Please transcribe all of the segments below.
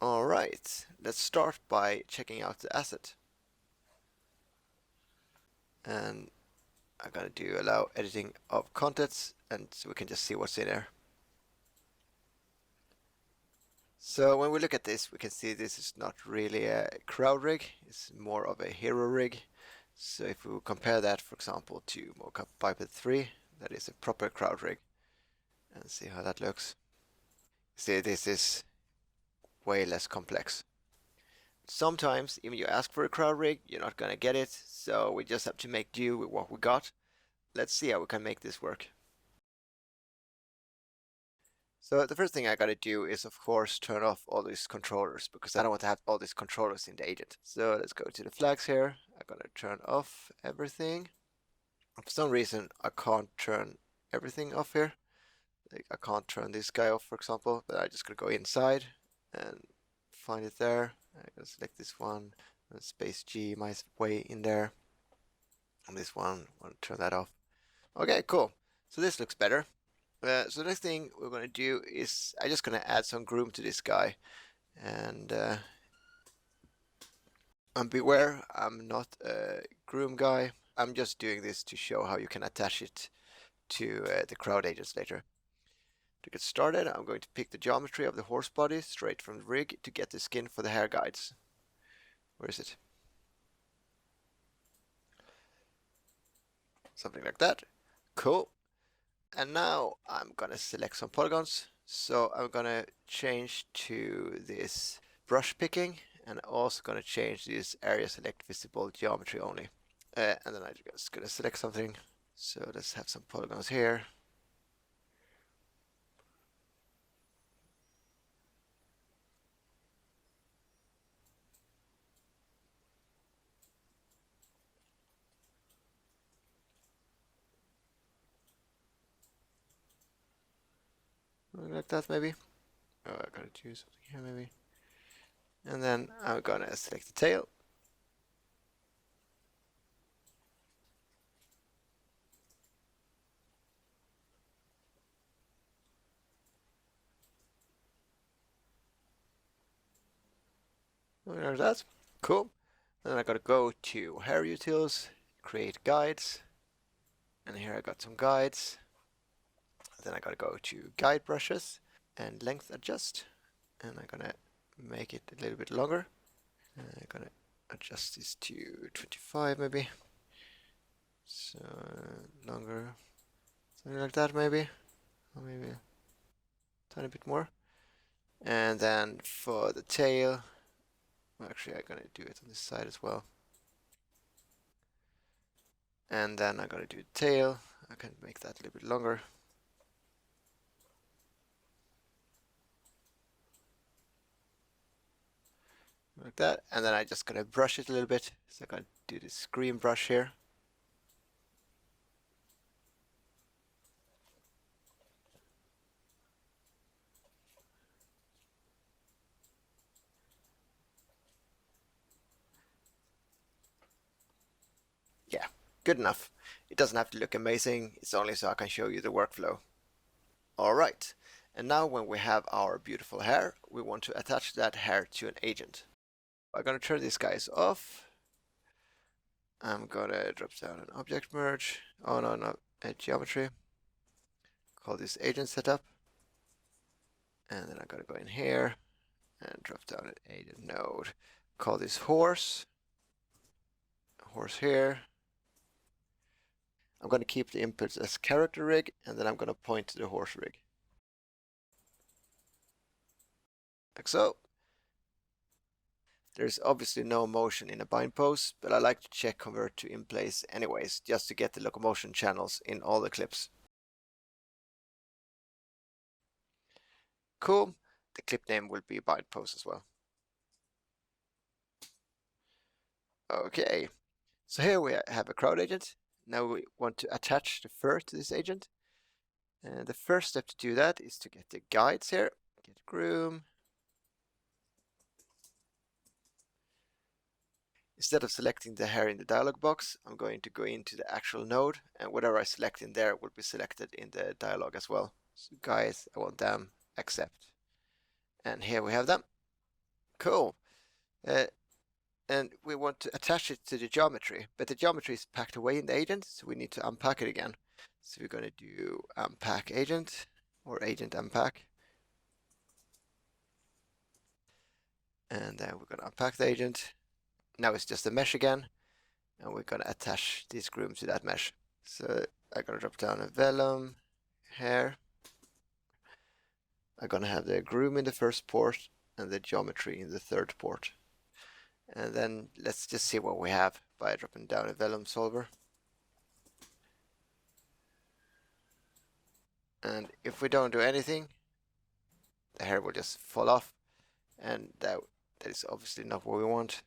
Alright, let's start by checking out the asset. And I'm gonna do allow editing of contents, and so we can just see what's in there. So when we look at this, we can see this is not really a crowd rig, it's more of a hero rig. So if we compare that, for example, to Mocap Biped 3, that is a proper crowd rig, and see how that looks. See, this is way less complex. Sometimes, even you ask for a crowd rig, you're not gonna get it, so we just have to make do with what we got. Let's see how we can make this work. So the first thing I gotta do is, of course, turn off all these controllers, because I don't want to have all these controllers in the agent. So let's go to the flags here. I'm gonna turn off everything. For some reason, I can't turn everything off here. Like, I can't turn this guy off, for example, but I just gotta go inside and find it there. I'm gonna select this one, and space G my way in there. And this one, I want to turn that off. Okay, cool. So this looks better. So the next thing we're going to do is I'm just going to add some groom to this guy, and beware, I'm not a groom guy. I'm just doing this to show how you can attach it to the crowd agents later. To get started, I'm going to pick the geometry of the horse body straight from the rig to get the skin for the hair guides. Where is it? Something like that. Cool. And now I'm gonna select some polygons. So I'm gonna change to this brush picking, and also gonna change this area select visible geometry only. And then I'm just gonna select something. So let's have some polygons here. Like that maybe. Oh, I gotta choose something here maybe. And then I'm gonna select the tail. There's that. Cool. Then I gotta go to hair utils, create guides. And here I got some guides. Then I gotta go to guide brushes and length adjust, and I'm gonna make it a little bit longer. I'm gonna adjust this to 25 maybe, so longer, something like that maybe, or maybe a tiny bit more. And then for the tail, well, actually I'm gonna do it on this side as well. And then I'm gonna do the tail. I can make that a little bit longer. Like that, and then I'm just gonna brush it a little bit. So I'm gonna do this screen brush here. Yeah, good enough. It doesn't have to look amazing, it's only so I can show you the workflow. Alright, and now when we have our beautiful hair, we want to attach that hair to an agent. I'm gonna turn these guys off. I'm gonna drop down an object merge. Oh no, a geometry. Call this agent setup. And then I'm gonna go in here and drop down an agent node. Call this horse. Horse here. I'm going to keep the inputs as character rig, and then I'm going to point to the horse rig. Like so. There's obviously no motion in a bind pose, but I like to check convert to in place anyways, just to get the locomotion channels in all the clips. Cool. The clip name will be bind pose as well. Okay. So here we have a crowd agent. Now we want to attach the fur to this agent. And the first step to do that is to get the guides here. Get groom. Instead of selecting the hair in the dialog box, I'm going to go into the actual node, and whatever I select in there will be selected in the dialog as well. So guys, I want them, accept. And here we have them. Cool. Uh, and we want to attach it to the geometry, but the geometry is packed away in the agent, so we need to unpack it again. So we're going to do unpack agent or agent unpack. And then we're going to unpack the agent. Now it's just a mesh again, and we're going to attach this groom to that mesh. So I'm going to drop down a vellum here. I'm going to have the groom in the first port and the geometry in the third port. And then let's just see what we have by dropping down a vellum solver. And if we don't do anything, the hair will just fall off, and that is obviously not what we want.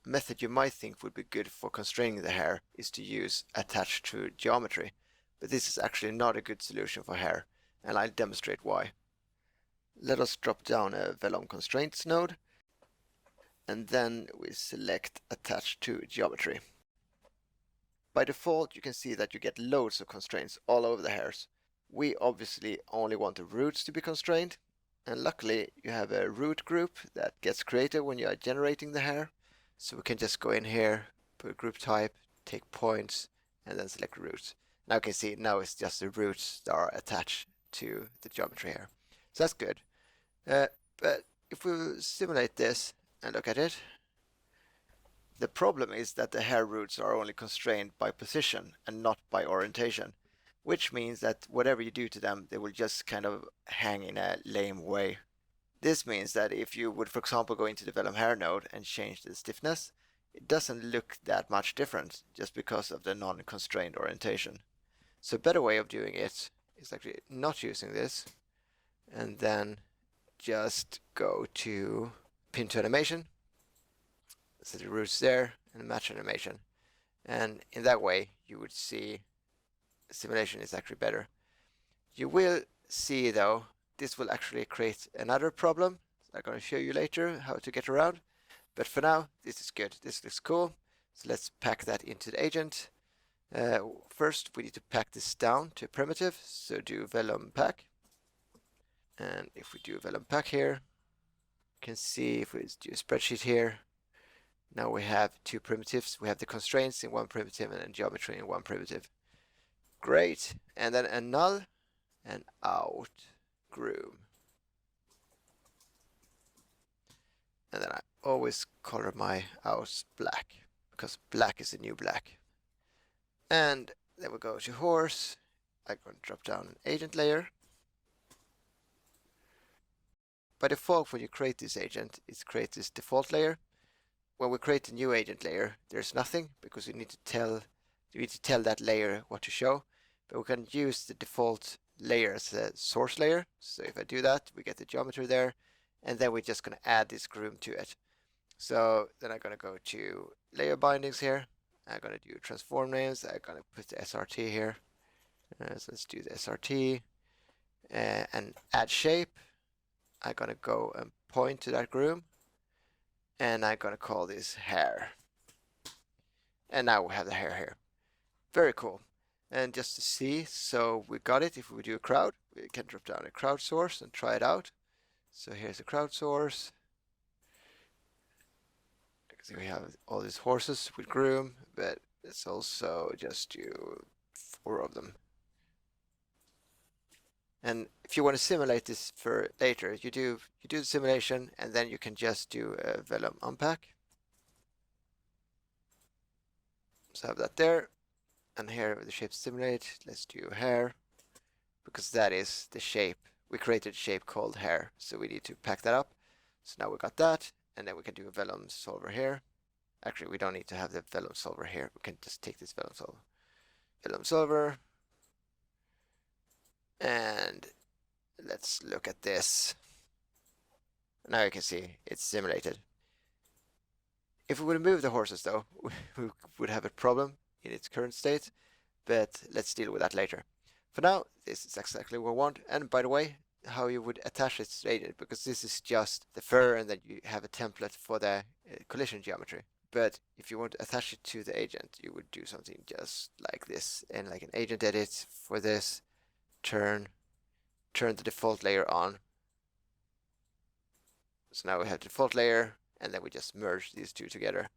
A method you might think would be good for constraining the hair is to use attached to geometry, but this is actually not a good solution for hair, and I'll demonstrate why. Let us drop down a vellum constraints node, and then we select attach to geometry. By default, you can see that you get loads of constraints all over the hairs. We obviously only want the roots to be constrained, and luckily you have a root group that gets created when you are generating the hair. So we can just go in here, put group type, take points, and then select roots. Now you can see now it's just the roots that are attached to the geometry here. So that's good. But if we simulate this and look at it, the problem is that the hair roots are only constrained by position and not by orientation, which means that whatever you do to them, they will just kind of hang in a lame way. This means that if you would, for example, go into the vellum hair node and change the stiffness, it doesn't look that much different just because of the non-constrained orientation. So a better way of doing it is actually not using this, and then just go to pin to animation, set the roots there, and match animation. And in that way, you would see the simulation is actually better. You will see, though, this will actually create another problem. I'm going to show you later how to get around. But for now, this is good. This looks cool. So let's pack that into the agent. First, we need to pack this down to a primitive. So do vellum pack. And if we do vellum pack here, you can see if we do a spreadsheet here, now we have two primitives. We have the constraints in one primitive and then geometry in one primitive. Great. And then a null and out groom. And then I always color my outs black because black is the new black. And then we go to horse. I'm going to drop down an agent layer. By default, when you create this agent, it creates this default layer. When we create a new agent layer, there's nothing because we need to tell that layer what to show. But we can use the default layer as a source layer. So if I do that, we get the geometry there, and then we're just going to add this groom to it. So then I'm going to go to layer bindings here. I'm going to do transform names. I'm going to put the SRT here. So let's do the SRT and add shape. I'm going to go and point to that groom, and I'm going to call this hair. And now we have the hair here. Very cool. And just to see, so we got it. If we do a crowd, we can drop down a crowd source and try it out. So here's a crowd source. So we have all these horses with groom, but let's also just do 4 of them. And if you want to simulate this for later, you do the simulation, and then you can just do a vellum unpack. So I have that there, and here the shape simulate. Let's do hair, because that is the shape. We created a shape called hair, so we need to pack that up. So now we got that, and then we can do a vellum solver here. Actually, we don't need to have the vellum solver here. We can just take this vellum solver. Vellum solver. And let's look at this. Now you can see it's simulated. If we would move the horses, though, we would have a problem in its current state, but let's deal with that later. For now, this is exactly what we want. And by the way, how you would attach it to the agent, because this is just the fur, and then you have a template for the collision geometry. But if you want to attach it to the agent, you would do something just like this, and like an agent edit for this, turn the default layer on. So now we have the default layer, and then we just merge these two together.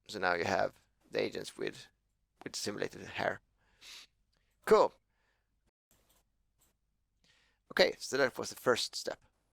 So now you have the agents with simulated hair. Cool. Okay, so that was the first step.